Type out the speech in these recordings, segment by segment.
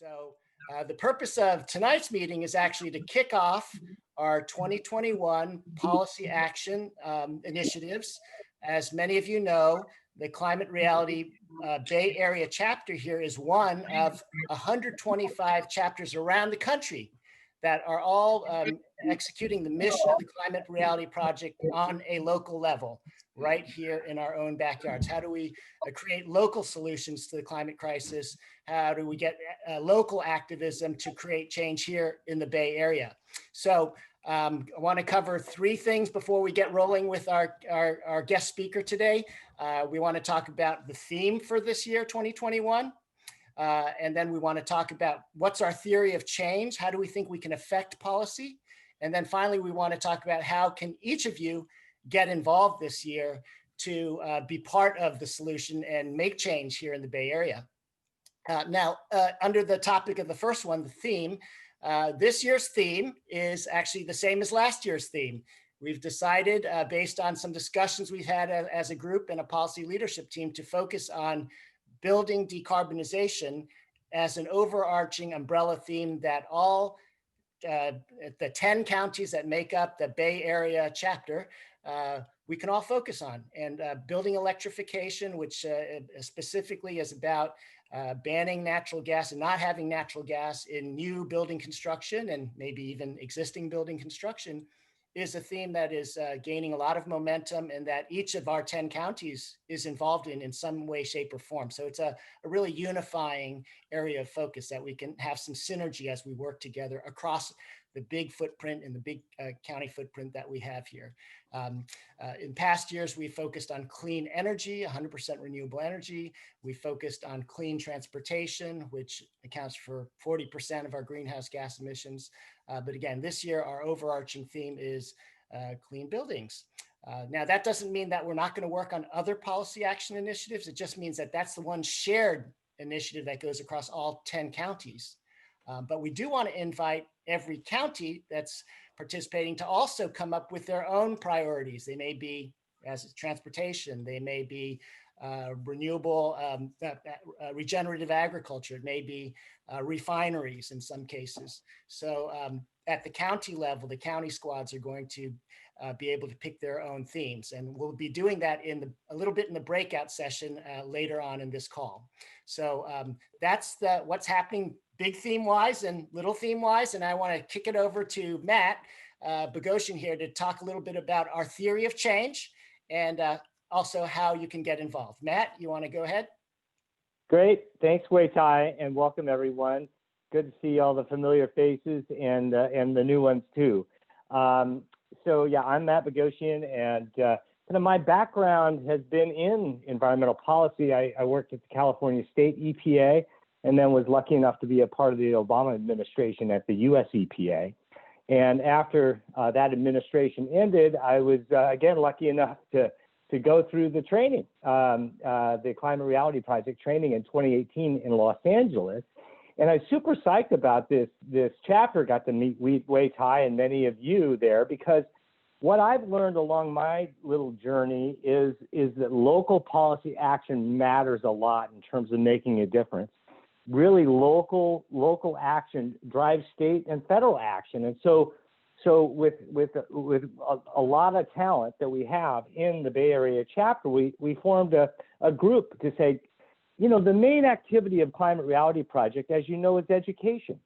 So the purpose of tonight's meeting is actually to kick off our 2021 policy action initiatives. As many of you know, the Climate Reality Bay Area chapter here is one of 125 chapters around the country that are all executing the mission of the Climate Reality Project on a local level, right here in our own backyards. How do we create local solutions to the climate crisis? How do we get local activism to create change here in the Bay Area? So I want to cover three things before we get rolling with our guest speaker today. We want to talk about the theme for this year, 2021. And then we want to talk about what's our theory of change? How do we think we can affect policy? And then finally, we want to talk about how can each of you get involved this year to be part of the solution and make change here in the Bay Area. Now, under the topic of the first one, the theme, this year's theme is actually the same as last year's theme. We've decided, based on some discussions we've had as a group and a policy leadership team, to focus on building decarbonization as an overarching umbrella theme that all the 10 counties that make up the Bay Area chapter, we can all focus on. And building electrification, which specifically is about banning natural gas and not having natural gas in new building construction and maybe even existing building construction, is a theme that is gaining a lot of momentum and that each of our 10 counties is involved in some way, shape, or form. So it's a really unifying area of focus that we can have some synergy as we work together across the big footprint and the big county footprint that we have here. In past years, we focused on clean energy, 100% renewable energy. We focused on clean transportation, which accounts for 40% of our greenhouse gas emissions. But again, this year, our overarching theme is clean buildings. Now, that doesn't mean that we're not going to work on other policy action initiatives. It just means that that's the one shared initiative that goes across all 10 counties. But we do want to invite every county that's participating to also come up with their own priorities. They may be as transportation, they may be renewable, regenerative agriculture, it may be refineries in some cases. So at the county level, the county squads are going to be able to pick their own themes. And we'll be doing that a little bit in the breakout session later on in this call. So that's what's happening big theme wise and little theme wise. And I want to kick it over to Matt Bogosian here to talk a little bit about our theory of change and also how you can get involved. Matt, you want to go ahead? Great. Thanks, Wei Tai, and welcome everyone. Good to see all the familiar faces and the new ones too. So yeah, I'm Matt Bogosian, and my background has been in environmental policy. I worked at the California State EPA, and then was lucky enough to be a part of the Obama administration at the US EPA. And after that administration ended, I was again lucky enough to go through the training, the Climate Reality Project training in 2018 in Los Angeles. And I was super psyched about this chapter, got to meet Wei Tai and many of you there, because what I've learned along my little journey is that local policy action matters a lot in terms of making a difference. Really, local action drives state and federal action. And so with a lot of talent that we have in the Bay Area chapter, we formed a group to say, you know, the main activity of Climate Reality Project, as you know, is education.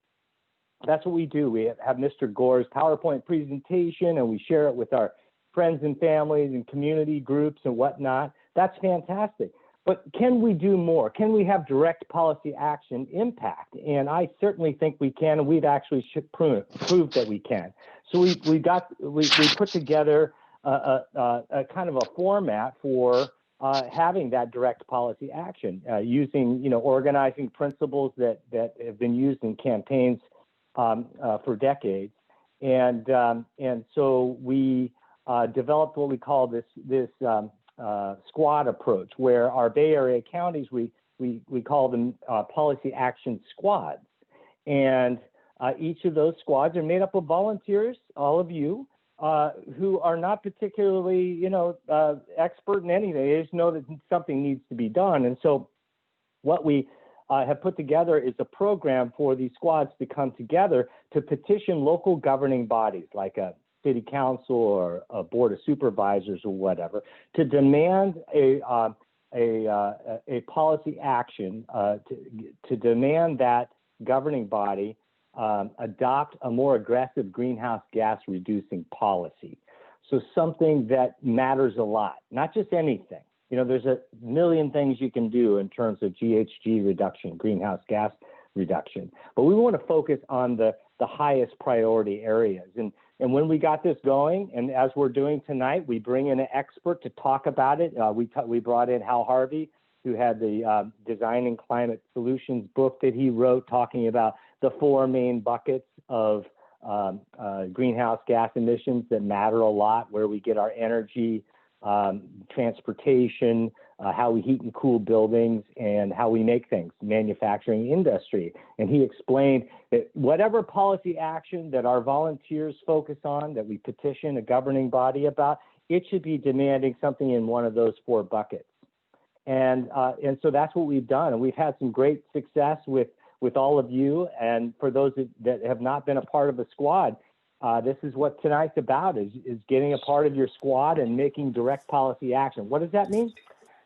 That's what we do. We have Mr. Gore's PowerPoint presentation, and we share it with our friends and families and community groups and whatnot. That's fantastic. But can we do more? Can we have direct policy action impact? And I certainly think we can, and we've actually proved that we can. So we put together a kind of a format for having that direct policy action using organizing principles that have been used in campaigns for decades, and so we developed what we call this squad approach, where our Bay Area counties, we call them policy action squads. And each of those squads are made up of volunteers, all of you, who are not particularly, expert in anything. They just know that something needs to be done. And so what we have put together is a program for these squads to come together to petition local governing bodies like a city council or a board of supervisors or whatever to demand a policy action to demand that governing body adopt a more aggressive greenhouse gas reducing policy. So something that matters a lot, not just anything. You know, there's a million things you can do in terms of GHG reduction, greenhouse gas reduction, but we want to focus on the highest priority areas. And when we got this going, and as we're doing tonight, we bring in an expert to talk about it. We brought in Hal Harvey, who had the Designing Climate Solutions book that he wrote, talking about the 4 main buckets of greenhouse gas emissions that matter a lot, where we get our energy, transportation, how we heat and cool buildings, and how we make things, manufacturing industry. And he explained that whatever policy action that our volunteers focus on, that we petition a governing body about, it should be demanding something in one of those 4 buckets. And so that's what we've done. And we've had some great success with all of you. And for those that have not been a part of a squad, this is what tonight's about, is getting a part of your squad and making direct policy action. What does that mean?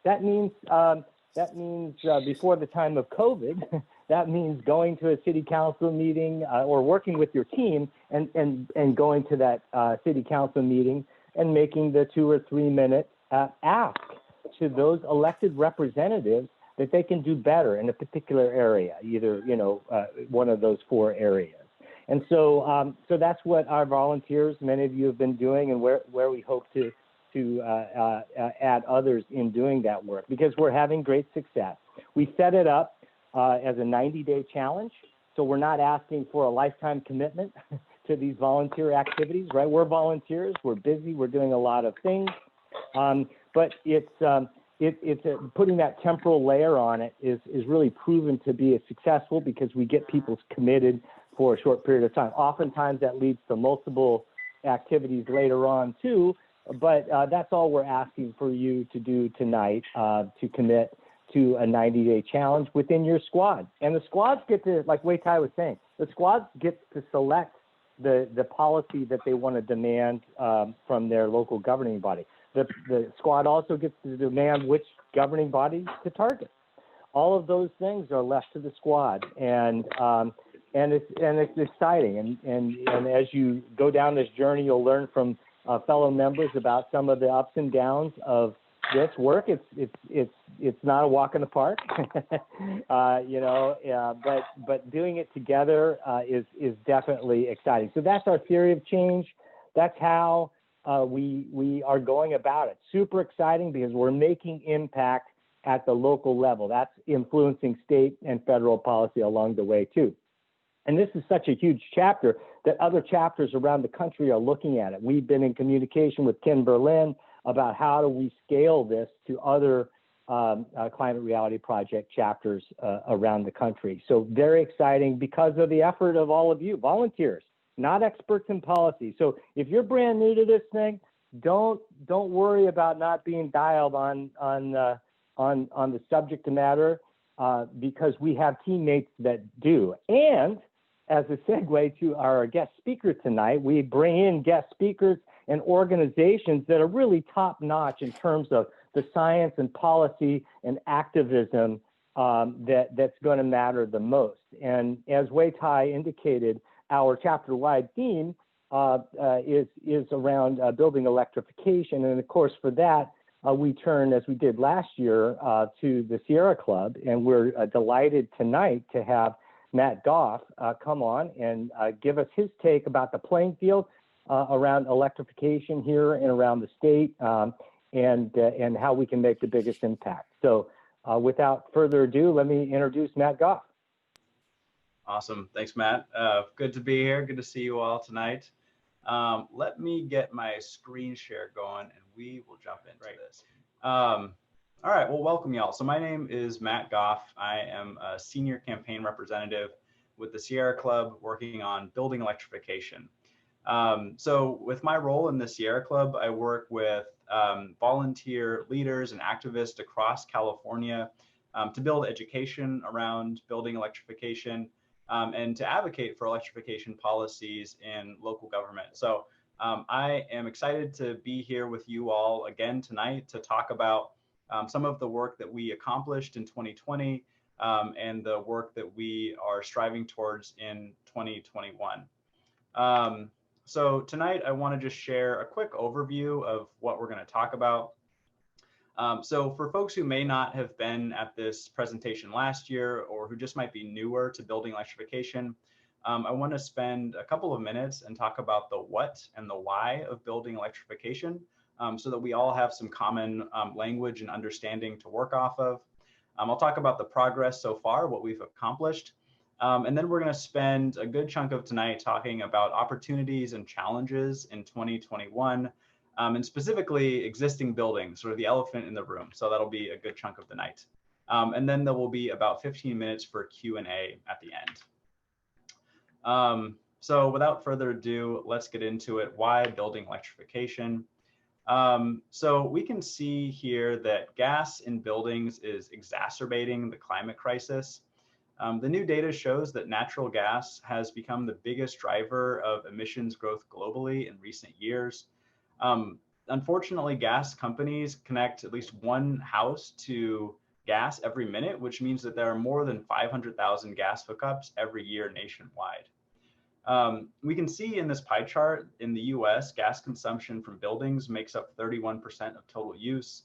That means before the time of COVID, that means going to a city council meeting or working with your team and going to that city council meeting and making the 2 or 3 minute ask to those elected representatives that they can do better in a particular area, either, one of those 4 areas. And so that's what our volunteers, many of you have been doing, and where we hope to add others in doing that work, because we're having great success. We set it up as a 90-day challenge, so we're not asking for a lifetime commitment to these volunteer activities, right? We're volunteers, we're busy, we're doing a lot of things, but it's putting that temporal layer on it is really proven to be successful, because we get people committed for a short period of time. Oftentimes that leads to multiple activities later on too, but that's all we're asking for you to do tonight, to commit to a 90-day challenge within your squad. And the squads get to, like Wei Tai was saying, the squads get to select the policy that they want to demand from their local governing body. The squad also gets to demand which governing body to target. All of those things are left to the squad, and it's exciting. And as you go down this journey, you'll learn from fellow members about some of the ups and downs of this work. It's not a walk in the park, but doing it together is definitely exciting. So that's our theory of change. That's how we are going about it. Super exciting, because we're making impact at the local level. That's influencing state and federal policy along the way too. And this is such a huge chapter that other chapters around the country are looking at it. We've been in communication with Ken Berlin about how do we scale this to other Climate Reality Project chapters around the country. So very exciting, because of the effort of all of you, volunteers, not experts in policy. So if you're brand new to this thing, don't worry about not being dialed on the subject matter, because we have teammates that do. And as a segue to our guest speaker tonight, we bring in guest speakers and organizations that are really top notch in terms of the science and policy and activism that's going to matter the most. And as Wei Tai indicated, our chapter-wide theme is around building electrification. And of course, for that, we turn, as we did last year, to the Sierra Club. And we're delighted tonight to have Matt Goff come on and give us his take about the playing field around electrification here and around the state, and how we can make the biggest impact. So without further ado, let me introduce Matt Goff. Awesome. Thanks, Matt. Good to be here. Good to see you all tonight. Let me get my screen share going and we will jump into this. All right. Well, welcome, y'all. So my name is Matt Goff. I am a senior campaign representative with the Sierra Club working on building electrification. So with my role in the Sierra Club, I work with volunteer leaders and activists across California to build education around building electrification, and to advocate for electrification policies in local government. So I am excited to be here with you all again tonight to talk about some of the work that we accomplished in 2020 and the work that we are striving towards in 2021. So tonight I want to just share a quick overview of what we're going to talk about. So for folks who may not have been at this presentation last year or who just might be newer to building electrification, I want to spend a couple of minutes and talk about the what and the why of building electrification, so that we all have some common language and understanding to work off of. I'll talk about the progress so far, what we've accomplished, and then we're going to spend a good chunk of tonight talking about opportunities and challenges in 2021, and specifically existing buildings, sort of the elephant in the room. So that'll be a good chunk of the night. And then there will be about 15 minutes for Q&A at the end. So without further ado, let's get into it. Why building electrification? So we can see here that gas in buildings is exacerbating the climate crisis. The new data shows that natural gas has become the biggest driver of emissions growth globally in recent years. Unfortunately, gas companies connect at least one house to gas every minute, which means that there are more than 500,000 gas hookups every year nationwide. We can see in this pie chart in the US, gas consumption from buildings makes up 31% of total use.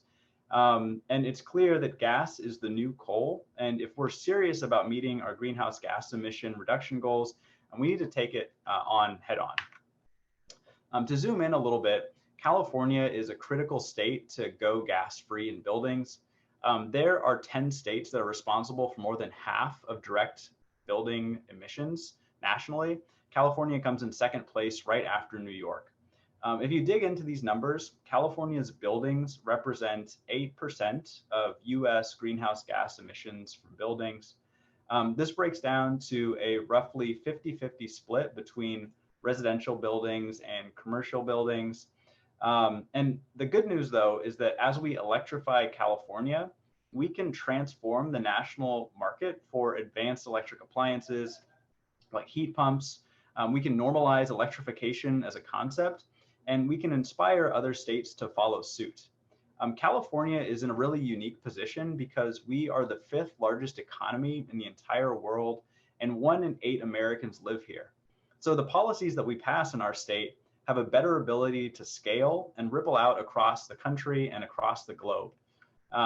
And it's clear that gas is the new coal. And if we're serious about meeting our greenhouse gas emission reduction goals, we need to take it on head on. To zoom in a little bit, California is a critical state to go gas-free in buildings. There are 10 states that are responsible for more than half of direct building emissions nationally. California comes in second place right after New York. If you dig into these numbers, California's buildings represent 8% of US greenhouse gas emissions from buildings. This breaks down to a roughly 50-50 split between residential buildings and commercial buildings. And the good news, though, is that as we electrify California, we can transform the national market for advanced electric appliances like heat pumps. We can normalize electrification as a concept, and we can inspire other states to follow suit. California is in a really unique position because we are the 5th largest economy in the entire world, and 1 in 8 Americans live here. So the policies that we pass in our state have a better ability to scale and ripple out across the country and across the globe.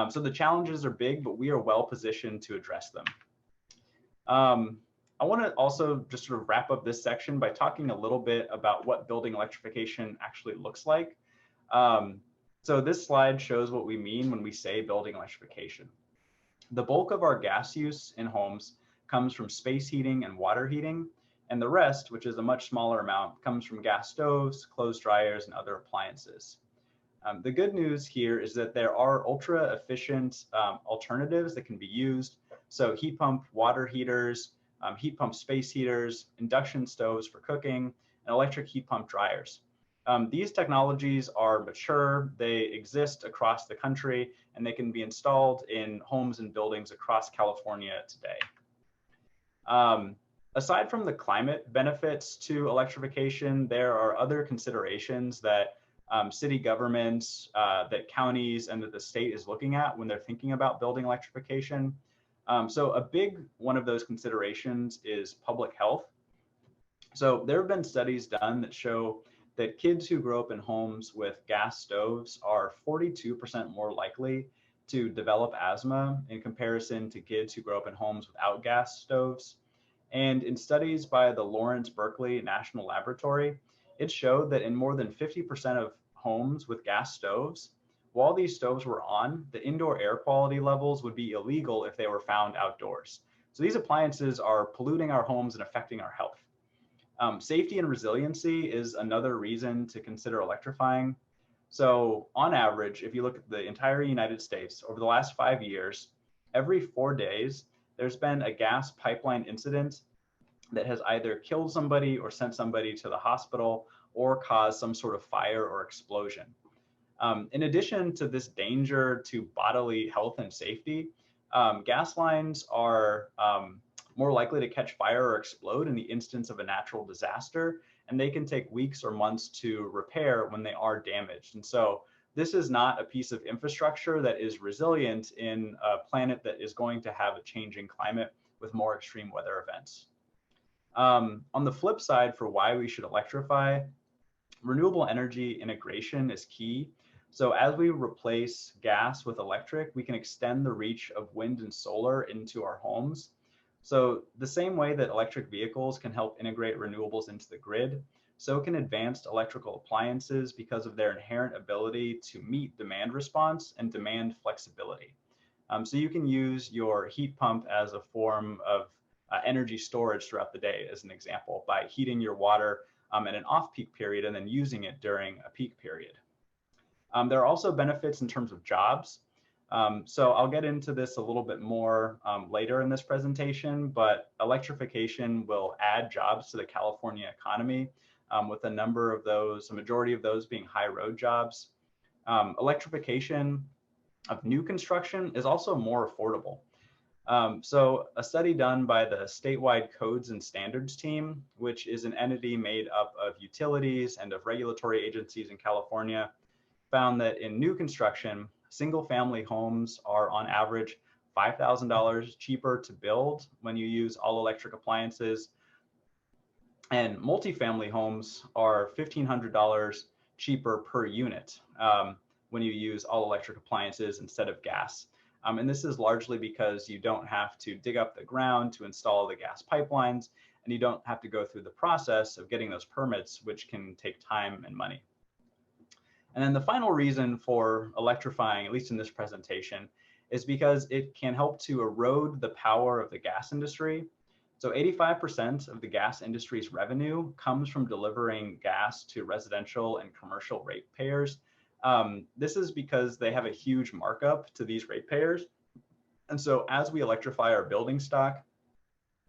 So the challenges are big, but we are well positioned to address them. I want to also just sort of wrap up this section by talking a little bit about what building electrification actually looks like. So this slide shows what we mean when we say building electrification. The bulk of our gas use in homes comes from space heating and water heating, and the rest, which is a much smaller amount, comes from gas stoves, clothes dryers, and other appliances. The good news here is that there are ultra efficient alternatives that can be used. So heat pump water heaters, heat pump space heaters, induction stoves for cooking, and electric heat pump dryers. These technologies are mature, they exist across the country, and they can be installed in homes and buildings across California today. Aside from the climate benefits to electrification, there are other considerations that city governments, that counties, and that the state is looking at when they're thinking about building electrification. So a big one of those considerations is public health. So there have been studies done that show that kids who grow up in homes with gas stoves are 42% more likely to develop asthma in comparison to kids who grow up in homes without gas stoves. And in studies by the Lawrence Berkeley National Laboratory, it showed that in more than 50% of homes with gas stoves, while these stoves were on, the indoor air quality levels would be illegal if they were found outdoors. So these appliances are polluting our homes and affecting our health. Safety and resiliency is another reason to consider electrifying. So on average, if you look at the entire United States, over the last 5 years, every 4 days, there's been a gas pipeline incident that has either killed somebody or sent somebody to the hospital or caused some sort of fire or explosion. In addition to this danger to bodily health and safety, gas lines are more likely to catch fire or explode in the instance of a natural disaster, and they can take weeks or months to repair when they are damaged. And so this is not a piece of infrastructure that is resilient in a planet that is going to have a changing climate with more extreme weather events. On the flip side, for why we should electrify, renewable energy integration is key. So as we replace gas with electric, we can extend the reach of wind and solar into our homes. So the same way that electric vehicles can help integrate renewables into the grid, so can advanced electrical appliances because of their inherent ability to meet demand response and demand flexibility. So you can use your heat pump as a form of energy storage throughout the day, as an example, by heating your water at an off-peak period and then using it during a peak period. There are also benefits in terms of jobs. So I'll get into this a little bit more later in this presentation, but electrification will add jobs to the California economy, with a majority of those being high road jobs. Electrification of new construction is also more affordable. So a study done by the statewide codes and standards team, which is an entity made up of utilities and of regulatory agencies in California, found that in new construction, single family homes are on average $5,000 cheaper to build when you use all electric appliances. And multifamily homes are $1,500 cheaper per unit when you use all electric appliances instead of gas. And this is largely because you don't have to dig up the ground to install the gas pipelines, and you don't have to go through the process of getting those permits, which can take time and money. And then the final reason for electrifying, at least in this presentation, is because it can help to erode the power of the gas industry. So 85% of the gas industry's revenue comes from delivering gas to residential and commercial ratepayers. This is because they have a huge markup to these ratepayers. And so as we electrify our building stock,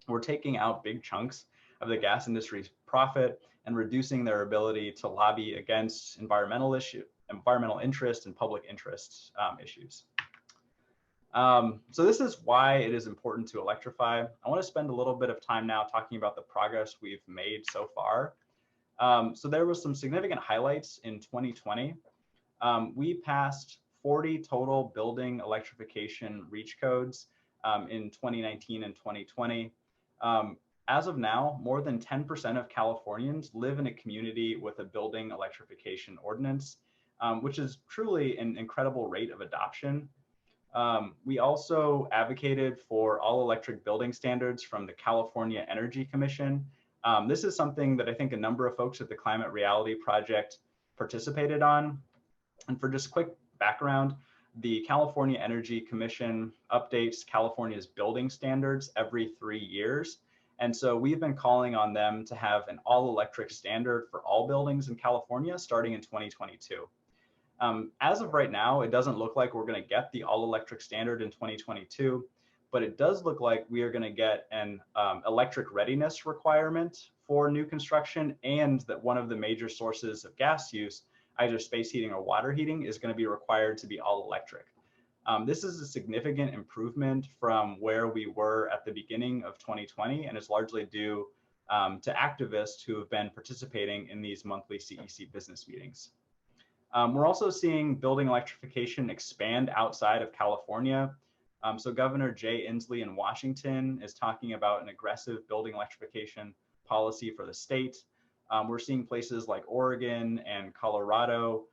we're taking out big chunks of the gas industry's profit and reducing their ability to lobby against environmental interest and public interest issues. So this is why it is important to electrify. I want to spend a little bit of time now talking about the progress we've made so far. So there was some significant highlights in 2020. We passed 40 total building electrification reach codes in 2019 and 2020. As of now, more than 10% of Californians live in a community with a building electrification ordinance, which is truly an incredible rate of adoption. We also advocated for all electric building standards from the California Energy Commission. This is something that I think a number of folks at the Climate Reality Project participated on. And for just quick background, the California Energy Commission updates California's building standards every 3 years. And so we've been calling on them to have an all-electric standard for all buildings in California starting in 2022. As of right now, it doesn't look like we're going to get the all-electric standard in 2022, but it does look like we are going to get an electric readiness requirement for new construction, and that one of the major sources of gas use, either space heating or water heating, is going to be required to be all electric. This is a significant improvement from where we were at the beginning of 2020, and is largely due to activists who have been participating in these monthly CEC business meetings. We're also seeing building electrification expand outside of California. So Governor Jay Inslee in Washington is talking about an aggressive building electrification policy for the state. We're seeing places like Oregon and Colorado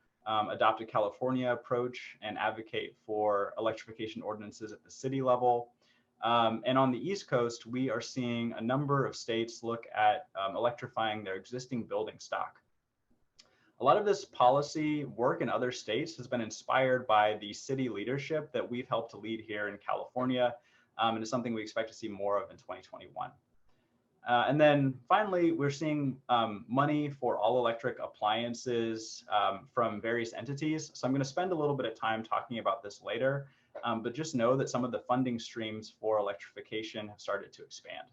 adopt a California approach and advocate for electrification ordinances at the city level. And on the East Coast, we are seeing a number of states look at electrifying their existing building stock. A lot of this policy work in other states has been inspired by the city leadership that we've helped to lead here in California, and is something we expect to see more of in 2021. And then finally, we're seeing money for all electric appliances from various entities. So I'm going to spend a little bit of time talking about this later, but just know that some of the funding streams for electrification have started to expand.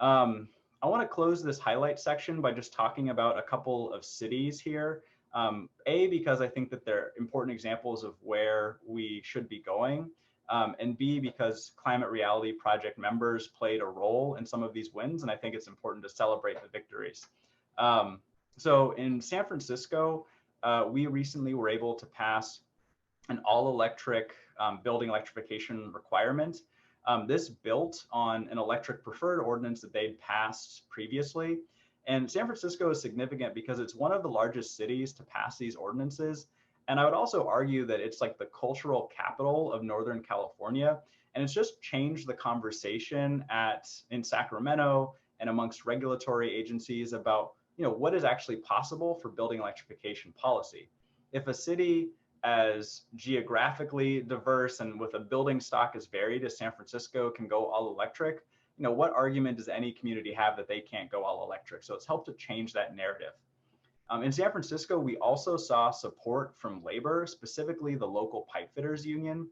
I want to close this highlight section by just talking about a couple of cities here. Because I think that they're important examples of where we should be going, and B, because Climate Reality Project members played a role in some of these wins, and I think it's important to celebrate the victories. So in San Francisco, we recently were able to pass an all-electric building electrification requirement. This built on an electric preferred ordinance that they'd passed previously. And San Francisco is significant because it's one of the largest cities to pass these ordinances. And I would also argue that it's like the cultural capital of Northern California. And it's just changed the conversation in Sacramento and amongst regulatory agencies about, what is actually possible for building electrification policy. If a city as geographically diverse and with a building stock as varied as San Francisco can go all electric, what argument does any community have that they can't go all electric? So it's helped to change that narrative. In San Francisco, we also saw support from labor, specifically the local pipe fitters union.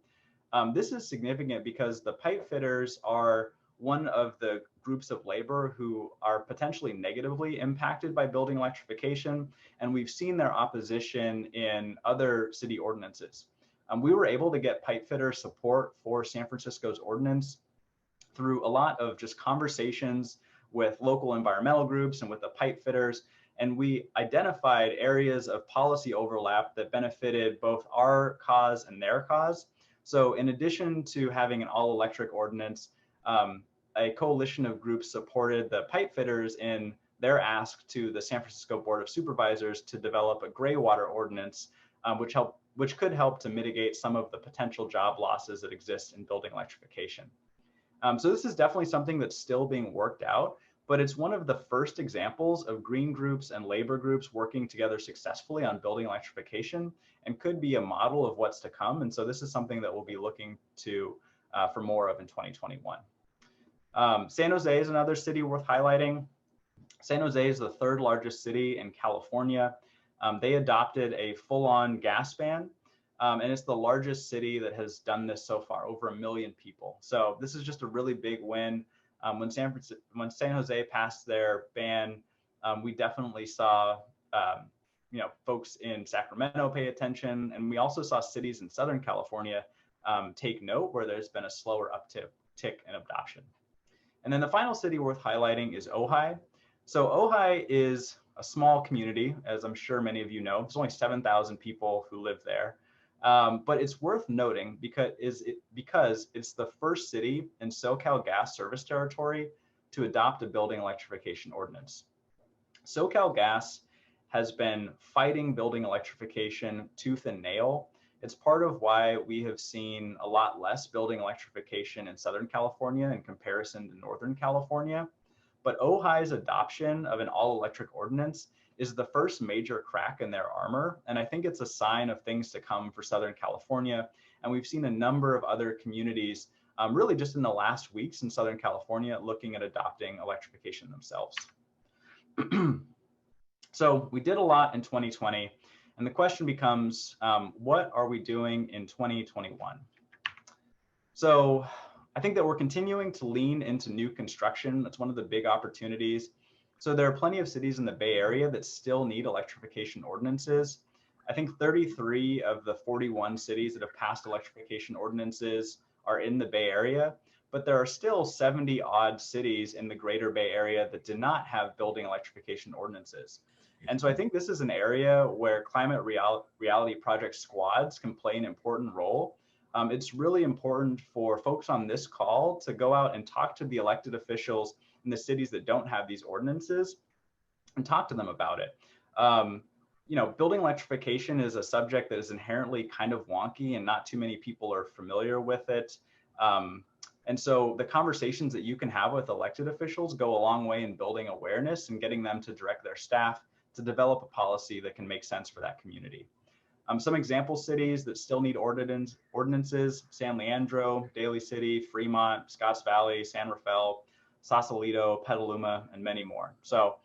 This is significant because the pipe fitters are one of the groups of labor who are potentially negatively impacted by building electrification, and we've seen their opposition in other city ordinances. We were able to get pipe fitter support for San Francisco's ordinance through a lot of just conversations with local environmental groups and with the pipe fitters, and we identified areas of policy overlap that benefited both our cause and their cause. So in addition to having an all-electric ordinance, a coalition of groups supported the pipe fitters in their ask to the San Francisco Board of Supervisors to develop a gray water ordinance, which could help to mitigate some of the potential job losses that exist in building electrification. So this is definitely something that's still being worked out, but it's one of the first examples of green groups and labor groups working together successfully on building electrification, and could be a model of what's to come. And so this is something that we'll be looking to for more of in 2021. San Jose is another city worth highlighting. San Jose is the third largest city in California. They adopted a full-on gas ban, and it's the largest city that has done this so far, over 1 million people. So this is just a really big win. When San Jose passed their ban, we definitely saw folks in Sacramento pay attention, and we also saw cities in Southern California take note where there's been a slower uptick in adoption. And then the final city worth highlighting is Ojai. So Ojai is a small community, as I'm sure many of you know. There's only 7,000 people who live there. But it's worth noting because it's the first city in SoCal Gas service territory to adopt a building electrification ordinance. SoCal Gas has been fighting building electrification tooth and nail. It's part of why we have seen a lot less building electrification in Southern California in comparison to Northern California. But Ojai's adoption of an all-electric ordinance is the first major crack in their armor. And I think it's a sign of things to come for Southern California. And we've seen a number of other communities really just in the last weeks in Southern California looking at adopting electrification themselves. So we did a lot in 2020. And the question becomes, what are we doing in 2021? So I think that we're continuing to lean into new construction. That's one of the big opportunities. So there are plenty of cities in the Bay Area that still need electrification ordinances. I think 33 of the 41 cities that have passed electrification ordinances are in the Bay Area, but there are still 70 odd cities in the greater Bay Area that do not have building electrification ordinances. And so I think this is an area where climate reality project squads can play an important role. It's really important for folks on this call to go out and talk to the elected officials in the cities that don't have these ordinances and talk to them about it. Building electrification is a subject that is inherently kind of wonky and not too many people are familiar with it. And so the conversations that you can have with elected officials go a long way in building awareness and getting them to direct their staff to develop a policy that can make sense for that community. Some example cities that still need ordinances: San Leandro, Daly City, Fremont, Scotts Valley, San Rafael, Sausalito, Petaluma, and many more. So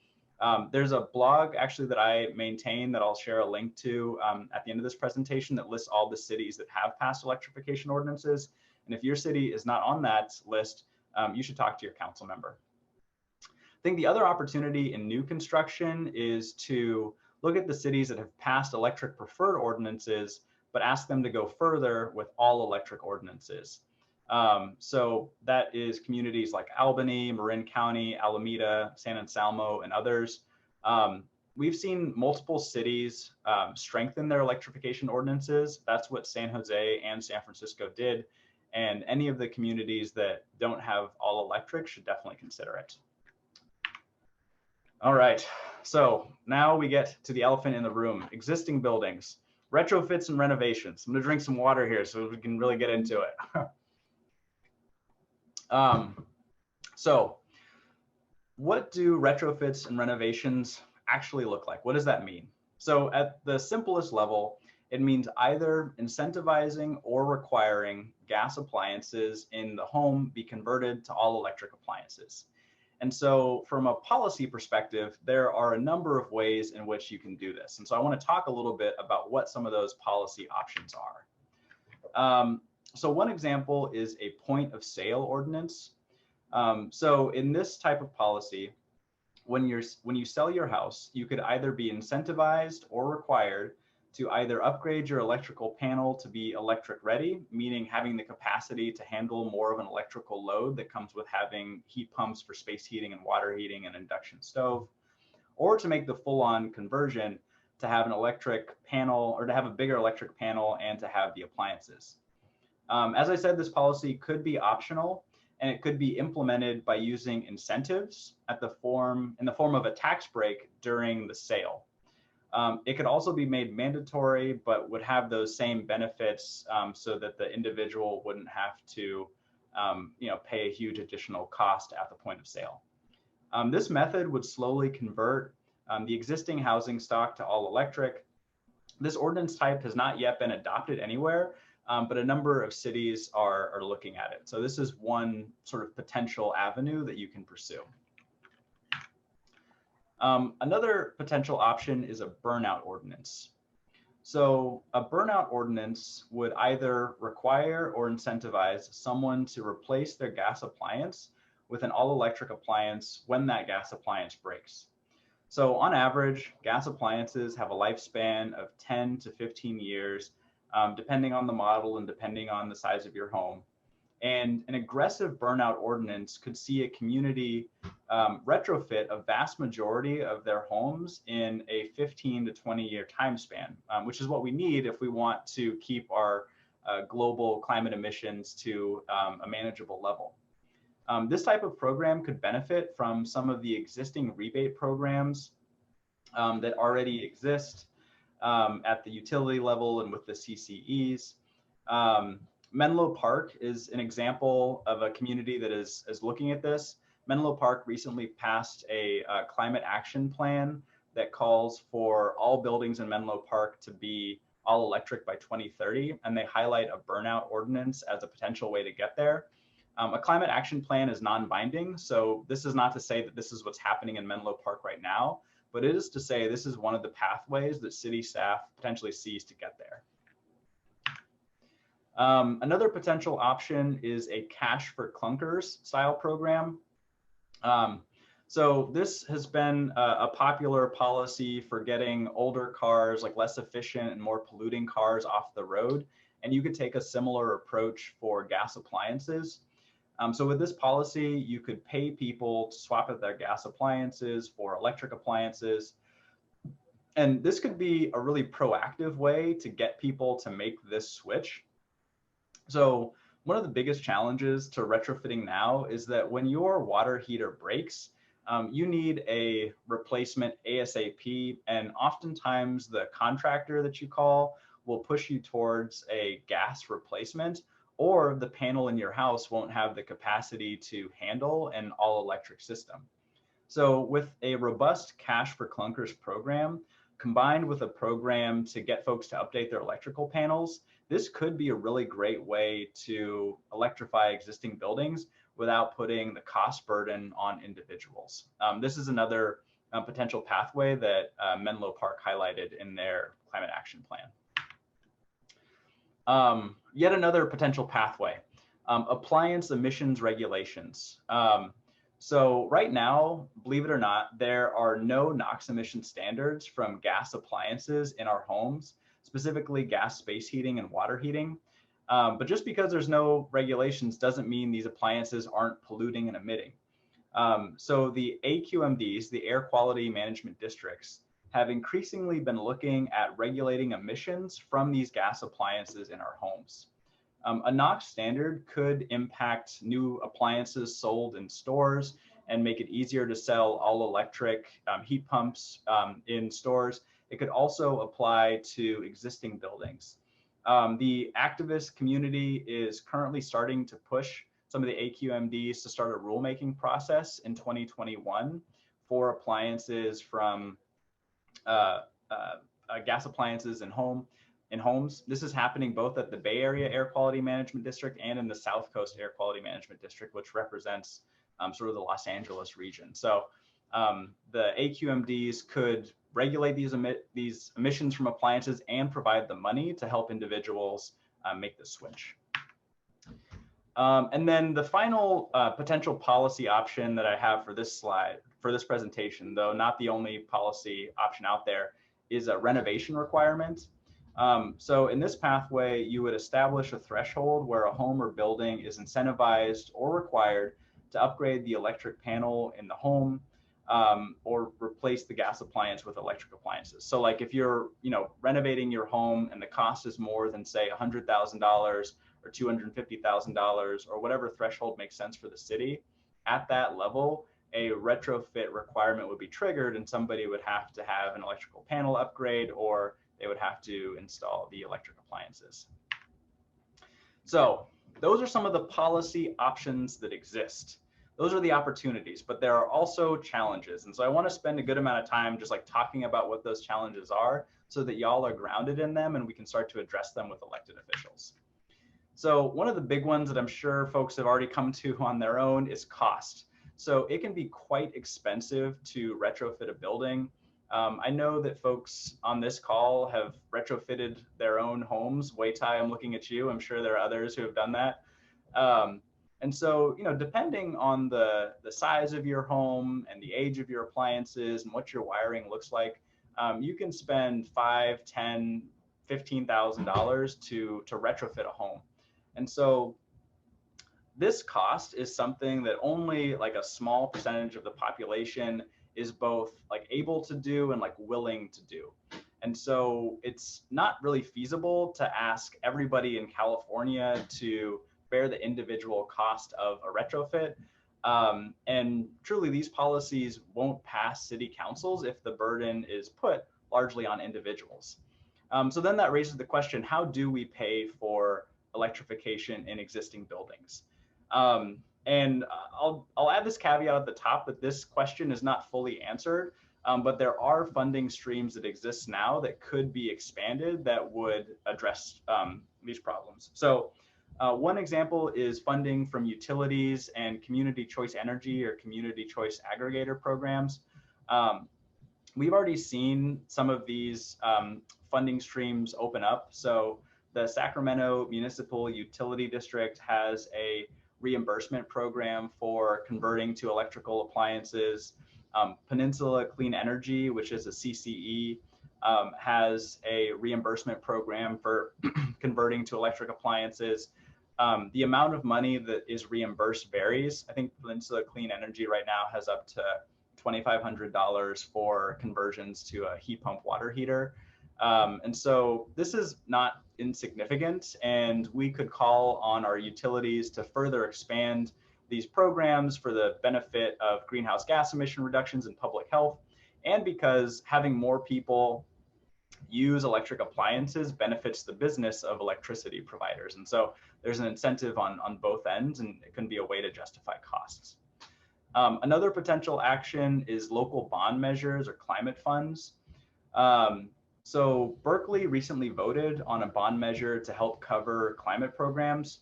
there's a blog actually that I maintain that I'll share a link to at the end of this presentation that lists all the cities that have passed electrification ordinances. And if your city is not on that list, you should talk to your council member. I think the other opportunity in new construction is to look at the cities that have passed electric preferred ordinances, but ask them to go further with all electric ordinances. So that is communities like Albany, Marin County, Alameda, San Anselmo, and others. We've seen multiple cities strengthen their electrification ordinances. That's what San Jose and San Francisco did. And any of the communities that don't have all electric should definitely consider it. All right, so now we get to the elephant in the room, existing buildings, retrofits and renovations. I'm gonna drink some water here so we can really get into it. So what do retrofits and renovations actually look like? What does that mean? So at the simplest level, it means either incentivizing or requiring gas appliances in the home be converted to all electric appliances. And so from a policy perspective, there are a number of ways in which you can do this. And so I want to talk a little bit about what some of those policy options are. So one example is a point of sale ordinance. So in this type of policy, when you sell your house, you could either be incentivized or required to either upgrade your electrical panel to be electric ready, meaning having the capacity to handle more of an electrical load that comes with having heat pumps for space heating and water heating and induction stove, or to make the full-on conversion to have an electric panel or to have a bigger electric panel and to have the appliances. As I said, this policy could be optional, and it could be implemented by using incentives in the form of a tax break during the sale. It could also be made mandatory, but would have those same benefits so that the individual wouldn't have to pay a huge additional cost at the point of sale. This method would slowly convert the existing housing stock to all electric. This ordinance type has not yet been adopted anywhere, but a number of cities are looking at it. So this is one sort of potential avenue that you can pursue. Another potential option is a burnout ordinance. So a burnout ordinance would either require or incentivize someone to replace their gas appliance with an all-electric appliance when that gas appliance breaks. So on average, gas appliances have a lifespan of 10 to 15 years, depending on the model and depending on the size of your home. And an aggressive burnout ordinance could see a community retrofit a vast majority of their homes in a 15 to 20-year time span, which is what we need if we want to keep our global climate emissions to a manageable level. This type of program could benefit from some of the existing rebate programs that already exist at the utility level and with the CCEs. Menlo Park is an example of a community that is looking at this. Menlo Park recently passed a climate action plan that calls for all buildings in Menlo Park to be all electric by 2030, and they highlight a burnout ordinance as a potential way to get there. A climate action plan is non-binding, so this is not to say that this is what's happening in Menlo Park right now, but it is to say this is one of the pathways that city staff potentially sees to get there. Another potential option is a cash for clunkers style program. So this has been a popular policy for getting older cars, like less efficient and more polluting cars, off the road. And you could take a similar approach for gas appliances. So with this policy, you could pay people to swap out their gas appliances for electric appliances. And this could be a really proactive way to get people to make this switch. So one of the biggest challenges to retrofitting now is that when your water heater breaks, you need a replacement ASAP, and oftentimes the contractor that you call will push you towards a gas replacement, or the panel in your house won't have the capacity to handle an all-electric system. So with a robust cash for clunkers program, combined with a program to get folks to update their electrical panels, this could be a really great way to electrify existing buildings without putting the cost burden on individuals. This is another potential pathway that Menlo Park highlighted in their climate action plan. Yet another potential pathway, appliance emissions regulations. So right now, believe it or not, there are no NOx emission standards from gas appliances in our homes. specifically gas space heating and water heating. But just because there's no regulations doesn't mean these appliances aren't polluting and emitting. So the AQMDs, the air quality management districts, have increasingly been looking at regulating emissions from these gas appliances in our homes. A NOx standard could impact new appliances sold in stores and make it easier to sell all electric heat pumps in stores. It could also apply to existing buildings. The activist community is currently starting to push some of the AQMDs to start a rulemaking process in 2021 for appliances from gas appliances in homes. This is happening both at the Bay Area Air Quality Management District and in the South Coast Air Quality Management District, which represents sort of the Los Angeles region. So the AQMDs could regulate these emissions from appliances and provide the money to help individuals make the switch. And then the final potential policy option that I have for this slide, for this presentation, though not the only policy option out there, is a renovation requirement. So in this pathway, you would establish a threshold where a home or building is incentivized or required to upgrade the electric panel in the home or replace the gas appliance with electric appliances. So like if you're renovating your home and the cost is more than say $100,000 or $250,000 or whatever threshold makes sense for the city, at that level, a retrofit requirement would be triggered and somebody would have to have an electrical panel upgrade or they would have to install the electric appliances. So those are some of the policy options that exist. Those are the opportunities, but there are also challenges. And so I want to spend a good amount of time just like talking about what those challenges are so that y'all are grounded in them and we can start to address them with elected officials. So one of the big ones that I'm sure folks have already come to on their own is cost. So it can be quite expensive to retrofit a building. I know that folks on this call have retrofitted their own homes. Wei-Tai, I'm looking at you. I'm sure there are others who have done that. And so, depending on the size of your home and the age of your appliances and what your wiring looks like, you can spend $5,000, $10,000, $15,000 to retrofit a home. And so this cost is something that only like a small percentage of the population is both like able to do and like willing to do. And so it's not really feasible to ask everybody in California to bear the individual cost of a retrofit. And truly these policies won't pass city councils if the burden is put largely on individuals. So then that raises the question, how do we pay for electrification in existing buildings? And I'll add this caveat at the top that this question is not fully answered, but there are funding streams that exist now that could be expanded that would address these problems. So one example is funding from utilities and community choice energy or community choice aggregator programs. We've already seen some of these funding streams open up. So the Sacramento Municipal Utility District has a reimbursement program for converting to electrical appliances. Peninsula Clean Energy, which is a CCE, has a reimbursement program for converting to electric appliances. The amount of money that is reimbursed varies. I think Peninsula Clean Energy right now has up to $2,500 for conversions to a heat pump water heater. And so this is not insignificant, and we could call on our utilities to further expand these programs for the benefit of greenhouse gas emission reductions and public health, and because having more people use electric appliances benefits the business of electricity providers. And so there's an incentive on both ends, and it can be a way to justify costs. Another potential action is local bond measures or climate funds. So Berkeley recently voted on a bond measure to help cover climate programs.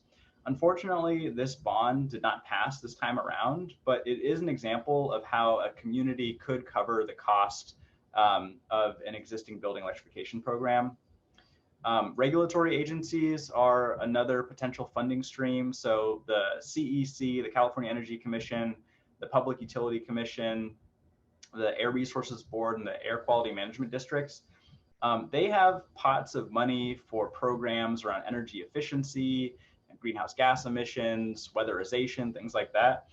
Unfortunately, this bond did not pass this time around, but it is an example of how a community could cover the cost of an existing building electrification program. Regulatory agencies are another potential funding stream. So the CEC, the California Energy Commission, the Public Utility Commission, the Air Resources Board, and the Air Quality Management Districts. They have pots of money for programs around energy efficiency and greenhouse gas emissions, weatherization, things like that.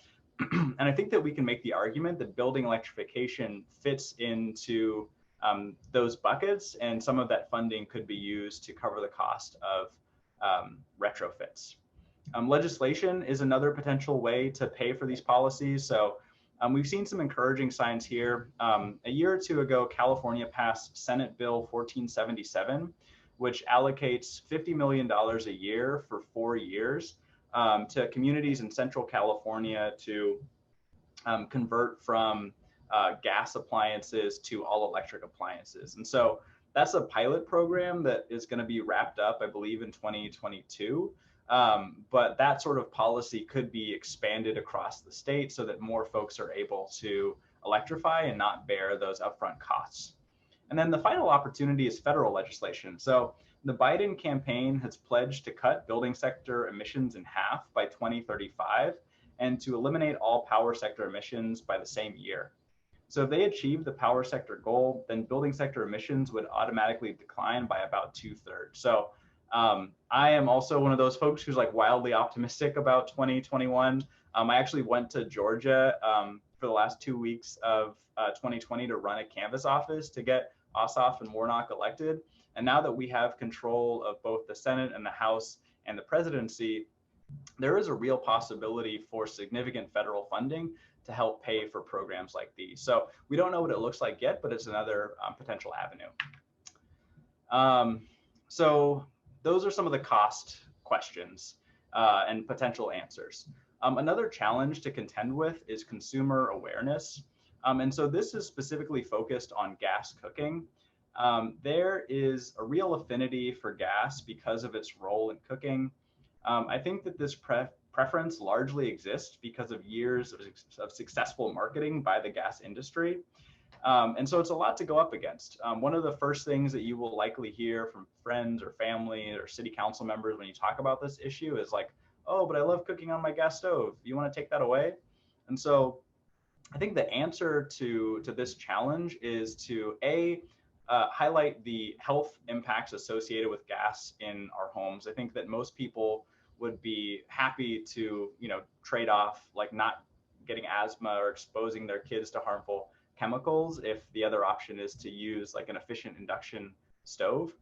And I think that we can make the argument that building electrification fits into those buckets, and some of that funding could be used to cover the cost of retrofits. Legislation is another potential way to pay for these policies. So we've seen some encouraging signs here. A year or two ago, California passed Senate Bill 1477, which allocates $50 million a year for 4 years to communities in Central California to convert from gas appliances to all electric appliances. And so that's a pilot program that is going to be wrapped up, I believe, in 2022. But that sort of policy could be expanded across the state so that more folks are able to electrify and not bear those upfront costs. And then the final opportunity is federal legislation. So the Biden campaign has pledged to cut building sector emissions in half by 2035 and to eliminate all power sector emissions by the same year. So if they achieve the power sector goal, then building sector emissions would automatically decline by about 2/3. So I am also one of those folks who's like wildly optimistic about 2021. I actually went to Georgia for the last 2 weeks of 2020 to run a canvas office to get Ossoff and Warnock elected. And now that we have control of both the Senate and the House and the presidency, there is a real possibility for significant federal funding to help pay for programs like these. So we don't know what it looks like yet, but it's another potential avenue. So those are some of the cost questions and potential answers. Another challenge to contend with is consumer awareness. And so this is specifically focused on gas cooking. There is a real affinity for gas because of its role in cooking. I think that this preference largely exists because of years of successful marketing by the gas industry. And so it's a lot to go up against. One of the first things that you will likely hear from friends or family or city council members when you talk about this issue is like, oh, but I love cooking on my gas stove. You want to take that away? And so I think the answer to this challenge is to highlight the health impacts associated with gas in our homes. I think that most people would be happy to, trade off like not getting asthma or exposing their kids to harmful chemicals if the other option is to use like an efficient induction stove.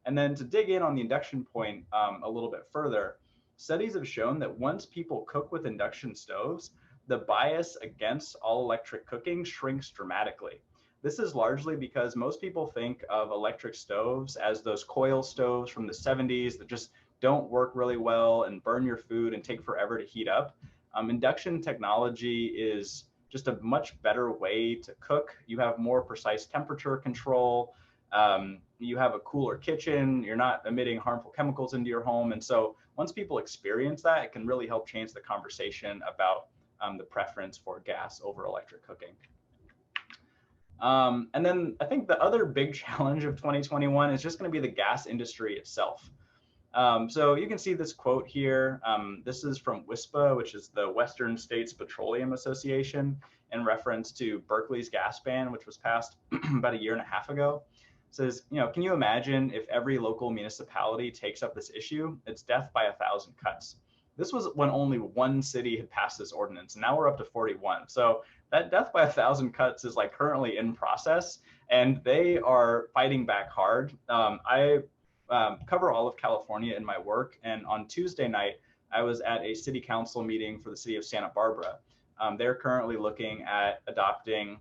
And then to dig in on the induction point a little bit further, studies have shown that once people cook with induction stoves, the bias against all electric cooking shrinks dramatically. This is largely because most people think of electric stoves as those coil stoves from the 70s that just don't work really well and burn your food and take forever to heat up. Induction technology is just a much better way to cook. You have more precise temperature control. You have a cooler kitchen. You're not emitting harmful chemicals into your home. And so once people experience that, it can really help change the conversation about the preference for gas over electric cooking. And then I think the other big challenge of 2021 is just going to be the gas industry itself. So you can see this quote here. This is from WISPA, which is the Western States Petroleum Association, in reference to Berkeley's gas ban, which was passed about 1.5 years ago. It says, can you imagine if every local municipality takes up this issue? It's death by 1,000 cuts. This was when only one city had passed this ordinance, and now we're up to 41. So that death by 1,000 cuts is like currently in process, and they are fighting back hard. I cover all of California in my work, and on Tuesday night, I was at a city council meeting for the city of Santa Barbara. They're currently looking at adopting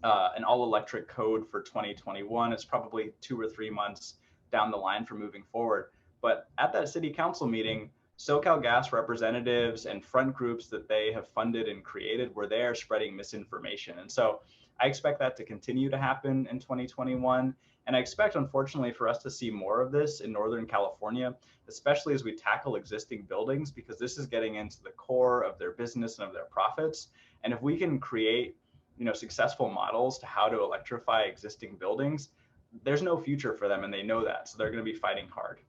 an all-electric code for 2021. It's probably 2 or 3 months down the line for moving forward. But at that city council meeting, SoCalGas representatives and front groups that they have funded and created were there spreading misinformation. And so I expect that to continue to happen in 2021. And I expect, unfortunately, for us to see more of this in Northern California, especially as we tackle existing buildings, because this is getting into the core of their business and of their profits. And if we can create, successful models to how to electrify existing buildings, there's no future for them, and they know that. So they're going to be fighting hard.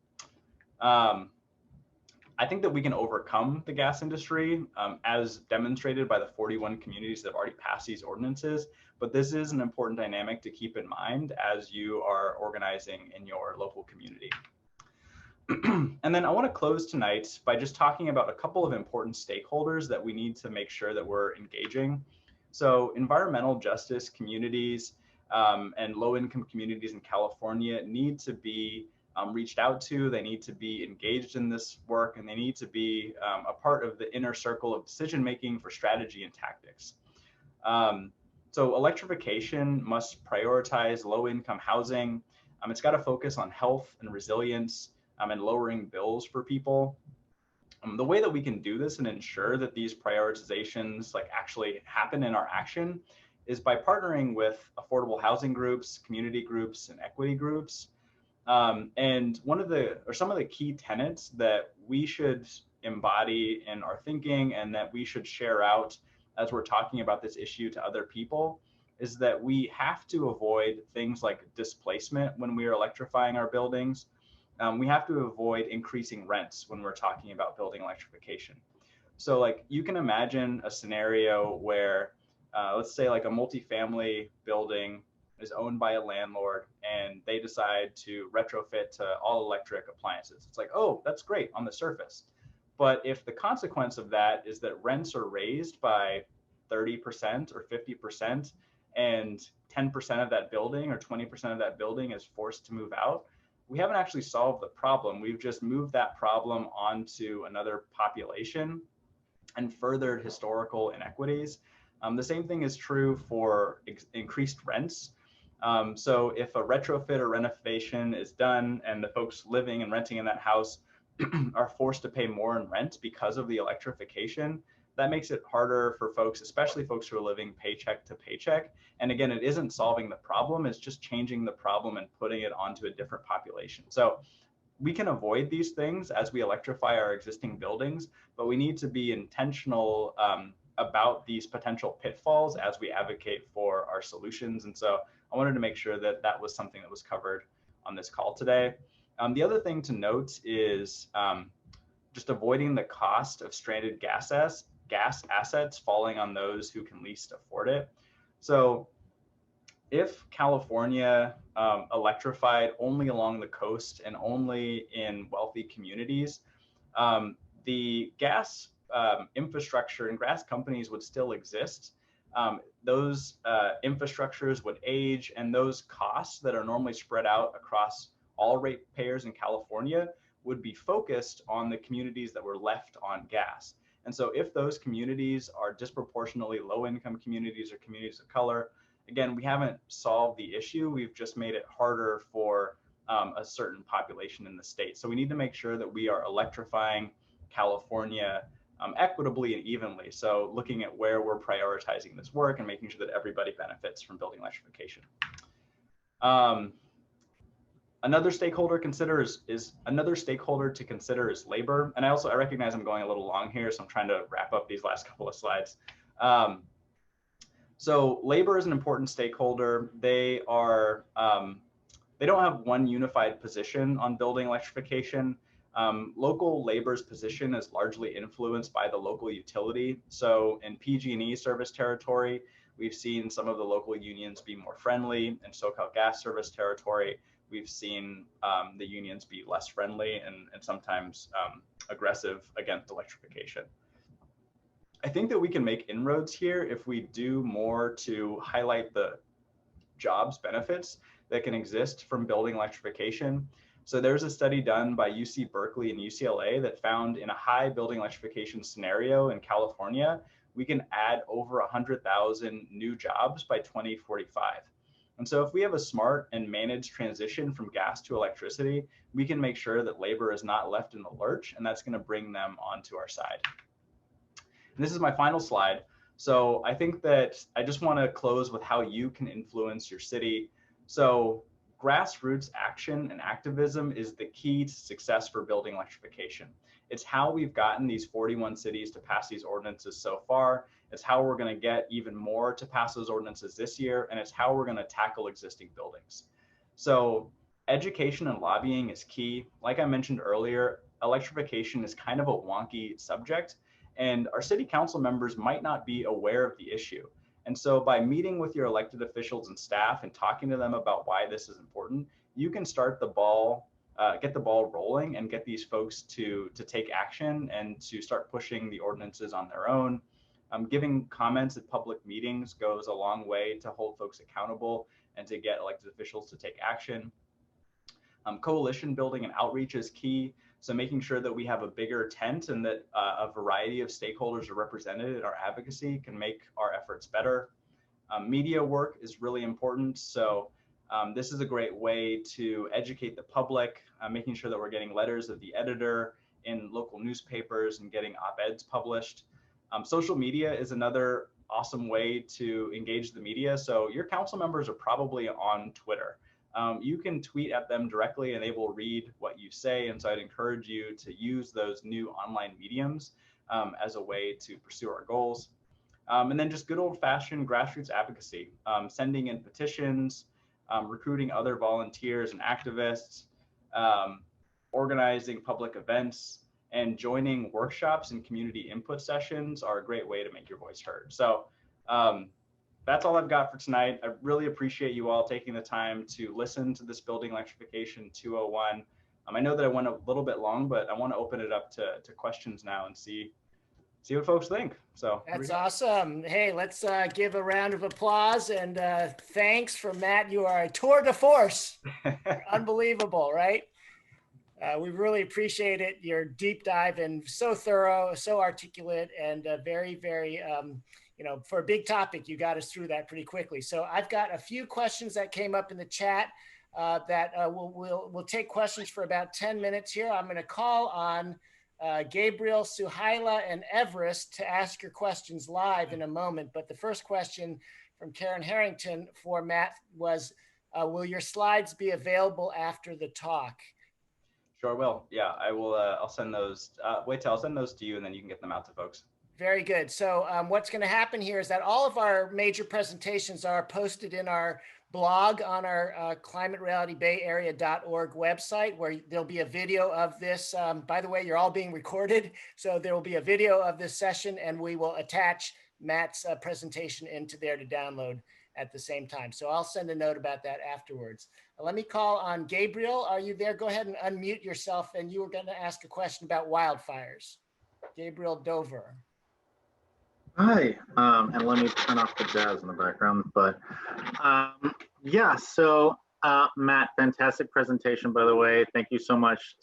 I think that we can overcome the gas industry as demonstrated by the 41 communities that have already passed these ordinances. But this is an important dynamic to keep in mind as you are organizing in your local community. And then I want to close tonight by just talking about a couple of important stakeholders that we need to make sure that we're engaging. So environmental justice communities and low-income communities in California need to be reached out to. They need to be engaged in this work, and they need to be a part of the inner circle of decision-making for strategy and tactics. So electrification must prioritize low-income housing. It's got to focus on health and resilience and lowering bills for people. The way that we can do this and ensure that these prioritizations actually happen in our action is by partnering with affordable housing groups, community groups, and equity groups. And some of the key tenets that we should embody in our thinking and that we should share out as we're talking about this issue to other people is that we have to avoid things like displacement when we are electrifying our buildings. We have to avoid increasing rents when we're talking about building electrification. So you can imagine a scenario where let's say a multifamily building is owned by a landlord and they decide to retrofit to all electric appliances. It's oh, that's great on the surface. But if the consequence of that is that rents are raised by 30% or 50% and 10% of that building or 20% of that building is forced to move out, we haven't actually solved the problem. We've just moved that problem onto another population and furthered historical inequities. The same thing is true for increased rents. So if a retrofit or renovation is done and the folks living and renting in that house are forced to pay more in rent because of the electrification, that makes it harder for folks, especially folks who are living paycheck to paycheck. And again, it isn't solving the problem, it's just changing the problem and putting it onto a different population. So we can avoid these things as we electrify our existing buildings, but we need to be intentional about these potential pitfalls as we advocate for our solutions. And so I wanted to make sure that that was something that was covered on this call today. The other thing to note is just avoiding the cost of stranded gas assets falling on those who can least afford it. So if California electrified only along the coast and only in wealthy communities, the gas infrastructure and gas companies would still exist. Those infrastructures would age, and those costs that are normally spread out across all ratepayers in California would be focused on the communities that were left on gas. And so if those communities are disproportionately low-income communities or communities of color, again, we haven't solved the issue. We've just made it harder for a certain population in the state. So we need to make sure that we are electrifying California equitably and evenly. So looking at where we're prioritizing this work and making sure that everybody benefits from building electrification. Another stakeholder to consider is labor. And I recognize I'm going a little long here, so I'm trying to wrap up these last couple of slides. So labor is an important stakeholder. They don't have one unified position on building electrification. Local labor's position is largely influenced by the local utility. So in PG&E service territory, we've seen some of the local unions be more friendly. In SoCal Gas service territory, we've seen the unions be less friendly and sometimes aggressive against electrification. I think that we can make inroads here if we do more to highlight the jobs benefits that can exist from building electrification. So there's a study done by UC Berkeley and UCLA that found in a high building electrification scenario in California, we can add over 100,000 new jobs by 2045. And so if we have a smart and managed transition from gas to electricity, we can make sure that labor is not left in the lurch, and that's going to bring them onto our side. And this is my final slide. So I think that I just want to close with how you can influence your city. So grassroots action and activism is the key to success for building electrification. It's how we've gotten these 41 cities to pass these ordinances so far. It's how we're going to get even more to pass those ordinances this year, and it's how we're going to tackle existing buildings. So education and lobbying is key. Like I mentioned earlier, electrification is kind of a wonky subject, and our city council members might not be aware of the issue. And so by meeting with your elected officials and staff and talking to them about why this is important, you can start the ball, get the ball rolling and get these folks to take action and to start pushing the ordinances on their own. Giving comments at public meetings goes a long way to hold folks accountable and to get elected officials to take action. Coalition building and outreach is key. So making sure that we have a bigger tent and that a variety of stakeholders are represented in our advocacy can make our efforts better. Media work is really important. So this is a great way to educate the public, making sure that we're getting letters of the editor in local newspapers and getting op-eds published. Social media is another awesome way to engage the media. So your council members are probably on Twitter. You can tweet at them directly and they will read what you say. And so I'd encourage you to use those new online mediums as a way to pursue our goals. And then just good old fashioned grassroots advocacy, sending in petitions, recruiting other volunteers and activists, organizing public events, and joining workshops and community input sessions are a great way to make your voice heard. So that's all I've got for tonight. I really appreciate you all taking the time to listen to this Building Electrification 201. I know that I went a little bit long, but I want to open it up to questions now and see what folks think. So that's awesome. Hey, let's give a round of applause and thanks for Matt. You are a tour de force. Unbelievable, right? We really appreciate it. Your deep dive and so thorough, so articulate, and very, very, for a big topic, you got us through that pretty quickly. So I've got a few questions that came up in the chat that we'll take questions for about 10 minutes here. I'm going to call on Gabriel, Suhaila, and Everest to ask your questions live in a moment. But the first question from Karen Harrington for Matt was, will your slides be available after the talk? Sure will. Yeah, I will. I'll send those. Wait till I'll send those to you and then you can get them out to folks. Very good. So what's going to happen here is that all of our major presentations are posted in our blog on our climaterealitybayarea.org website, where there'll be a video of this. By the way, you're all being recorded. So there will be a video of this session and we will attach Matt's presentation into there to download at the same time. So I'll send a note about that afterwards. Let me call on Gabriel. Are you there? Go ahead and unmute yourself. And you were going to ask a question about wildfires. Gabriel Dover. Hi, and let me turn off the jazz in the background, but yeah, so Matt, fantastic presentation, by the way. Thank you so much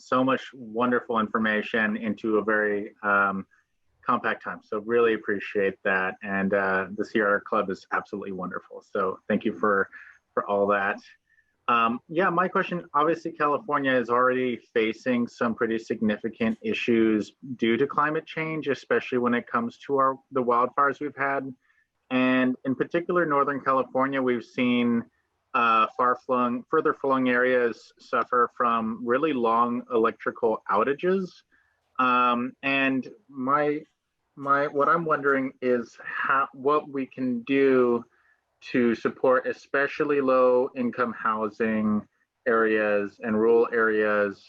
wonderful information into a very compact time. So really appreciate that. And the Sierra Club is absolutely wonderful. So thank you for all that. Yeah, my question, obviously California is already facing some pretty significant issues due to climate change, especially when it comes to the wildfires we've had. And in particular, Northern California, we've seen further flung areas suffer from really long electrical outages. And what I'm wondering is what we can do to support especially low income housing areas and rural areas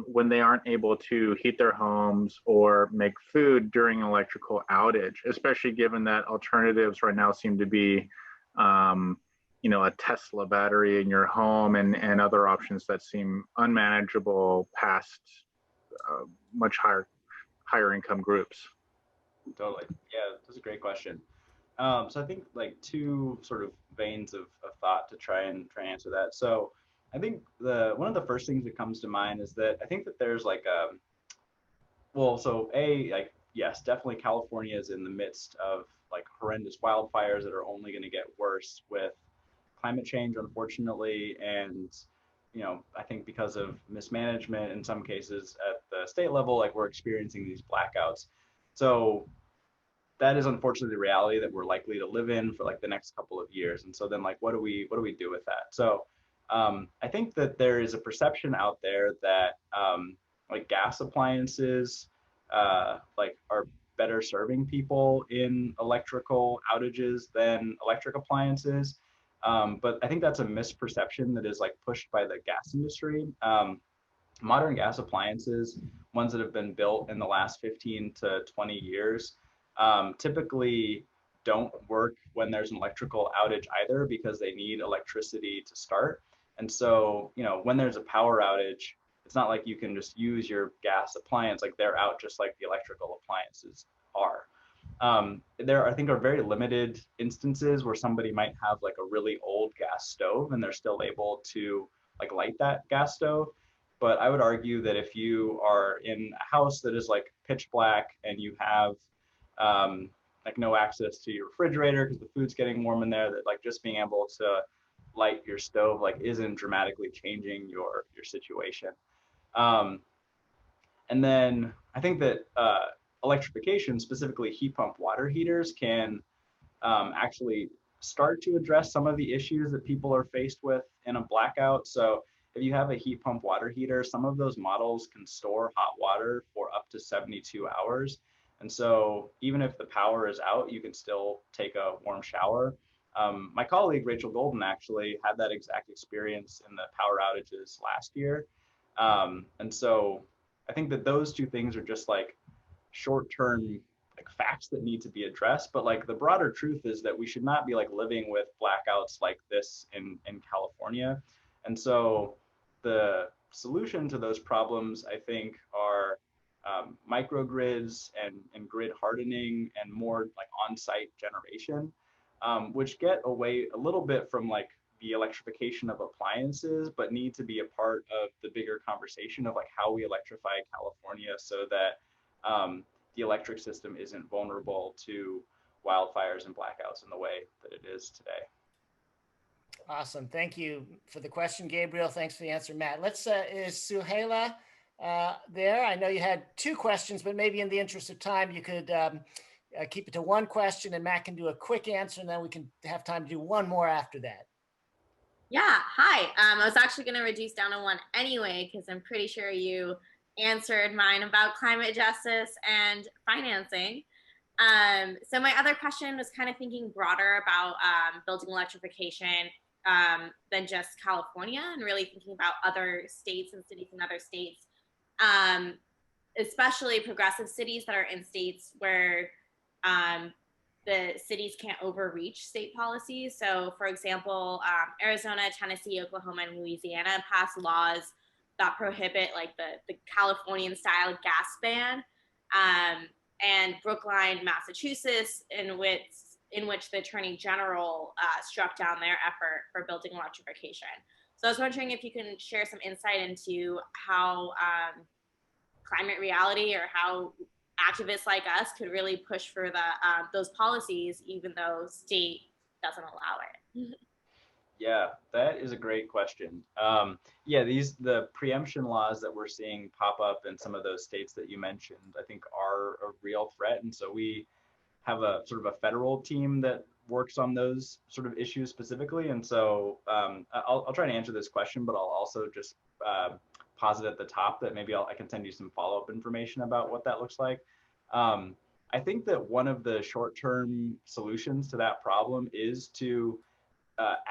when they aren't able to heat their homes or make food during an electrical outage, especially given that alternatives right now seem to be a Tesla battery in your home and other options that seem unmanageable past much higher income groups. Totally. Yeah, that's a great question. So I think like two sort of veins of thought to try and answer that. So I think one of the first things that comes to mind is that I think that there's like yes, definitely California is in the midst of like horrendous wildfires that are only going to get worse with climate change, unfortunately. And, I think because of mismanagement in some cases at the state level, like we're experiencing these blackouts. So that is unfortunately the reality that we're likely to live in for like the next couple of years. And so then like, what do we do with that? So I think that there is a perception out there that like gas appliances like are better serving people in electrical outages than electric appliances. But I think that's a misperception that is like pushed by the gas industry. modern gas appliances, ones that have been built in the last 15 to 20 years, typically don't work when there's an electrical outage either, because they need electricity to start. And so, when there's a power outage, it's not like you can just use your gas appliance, like they're out just like the electrical appliances are. There, I think, are very limited instances where somebody might have like a really old gas stove and they're still able to like light that gas stove. But I would argue that if you are in a house that is like pitch black and you have like no access to your refrigerator because the food's getting warm in there, that like just being able to light your stove like isn't dramatically changing your situation. Um, and then I think that electrification, specifically heat pump water heaters, can actually start to address some of the issues that people are faced with in a blackout. So if you have a heat pump water heater, some of those models can store hot water for up to 72 hours. And so even if the power is out, you can still take a warm shower. My colleague, Rachel Golden, actually had that exact experience in the power outages last year. And so I think that those two things are just like short-term like facts that need to be addressed, but like the broader truth is that we should not be like living with blackouts like this in California. And so the solution to those problems, I think, are microgrids and grid hardening and more like on-site generation, which get away a little bit from like the electrification of appliances, but need to be a part of the bigger conversation of like how we electrify California so that the electric system isn't vulnerable to wildfires and blackouts in the way that it is today. Awesome. Thank you for the question, Gabriel. Thanks for the answer, Matt. Let's, is Suhaila there? I know you had two questions, but maybe in the interest of time, you could keep it to one question and Matt can do a quick answer and then we can have time to do one more after that. Yeah, hi. I was actually going to reduce down to one anyway, because I'm pretty sure you answered mine about climate justice and financing. So my other question was kind of thinking broader about building electrification than just California, and really thinking about other states and cities in other states, especially progressive cities that are in states where the cities can't overreach state policies. So for example, Arizona, Tennessee, Oklahoma, and Louisiana passed laws that prohibit like the Californian style gas ban, and Brookline, Massachusetts, in which the Attorney General struck down their effort for building electrification. So I was wondering if you can share some insight into how climate reality, or how activists like us could really push for those policies, even though state doesn't allow it. Yeah, that is a great question. Yeah, the preemption laws that we're seeing pop up in some of those states that you mentioned, I think are a real threat. And so we have a sort of a federal team that works on those sort of issues specifically. And so I'll try to answer this question, but I'll also just posit at the top that maybe I can send you some follow-up information about what that looks like. I think that one of the short-term solutions to that problem is to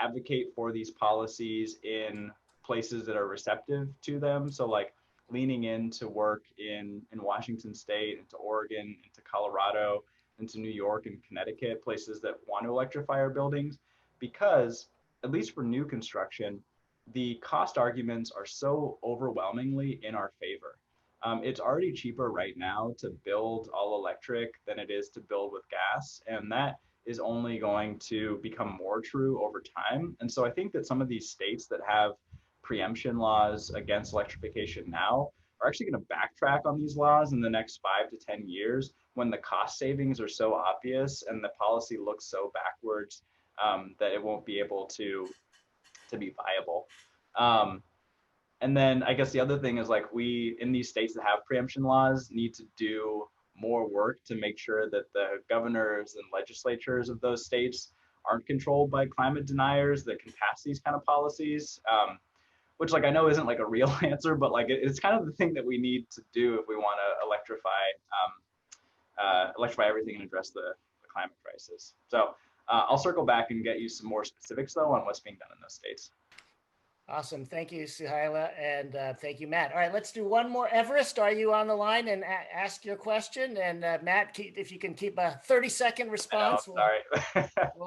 advocate for these policies in places that are receptive to them. So like leaning into work in Washington State, into Oregon, into Colorado, into New York and Connecticut, places that want to electrify our buildings, because at least for new construction, the cost arguments are so overwhelmingly in our favor. It's already cheaper right now to build all electric than it is to build with gas, and that is only going to become more true over time. And so I think that some of these states that have preemption laws against electrification now are actually going to backtrack on these laws in the next 5 to 10 years when the cost savings are so obvious and the policy looks so backwards that it won't be able to be viable. And then I guess the other thing is like we, in these states that have preemption laws, need to do more work to make sure that the governors and legislatures of those states aren't controlled by climate deniers that can pass these kind of policies, which like I know isn't like a real answer, but like it's kind of the thing that we need to do if we want to electrify everything and address the climate crisis. So I'll circle back and get you some more specifics though on what's being done in those states. Awesome. Thank you, Suhaila. And thank you, Matt. All right, let's do one more. Everest, are you on the line and ask your question? And Matt, if you can keep a 30-second response. Sorry.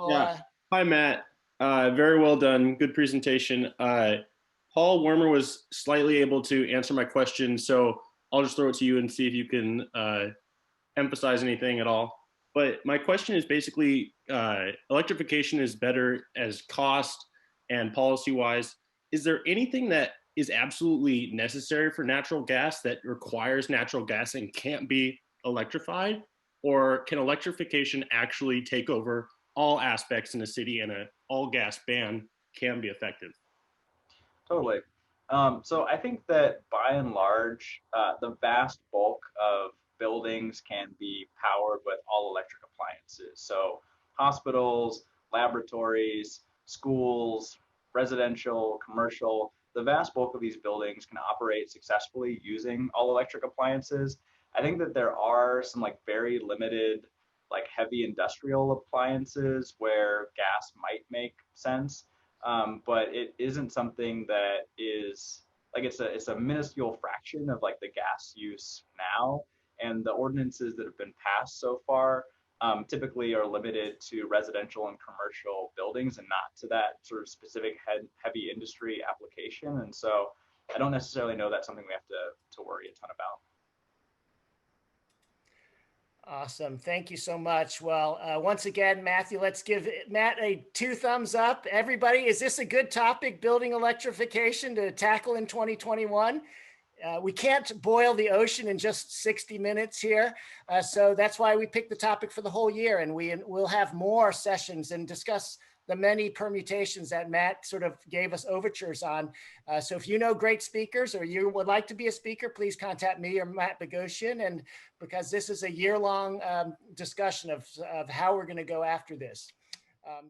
Yeah. Hi, Matt. Very well done. Good presentation. Paul Wormer was slightly able to answer my question, so I'll just throw it to you and see if you can emphasize anything at all. But my question is basically, electrification is better as cost and policy-wise. Is there anything that is absolutely necessary for natural gas that requires natural gas and can't be electrified? Or can electrification actually take over all aspects in a city and an all gas ban can be effective? Totally. So I think that by and large, the vast bulk of buildings can be powered with all electric appliances. So hospitals, laboratories, schools, residential, commercial, the vast bulk of these buildings can operate successfully using all electric appliances. I think that there are some like very limited, like heavy industrial appliances where gas might make sense. But it isn't something that is like it's a minuscule fraction of like the gas use now, and the ordinances that have been passed so far typically are limited to residential and commercial buildings and not to that sort of specific heavy industry application. And so I don't necessarily know that's something we have to worry a ton about. Awesome. Thank you so much. Well, once again, Matthew, let's give Matt a 2 thumbs up. Everybody, is this a good topic, building electrification, to tackle in 2021? We can't boil the ocean in just 60 minutes here. So that's why we picked the topic for the whole year, and we'll have more sessions and discuss the many permutations that Matt sort of gave us overtures on. So if you know great speakers or you would like to be a speaker, please contact me or Matt Bogosian, and because this is a year-long discussion of how we're going to go after this. So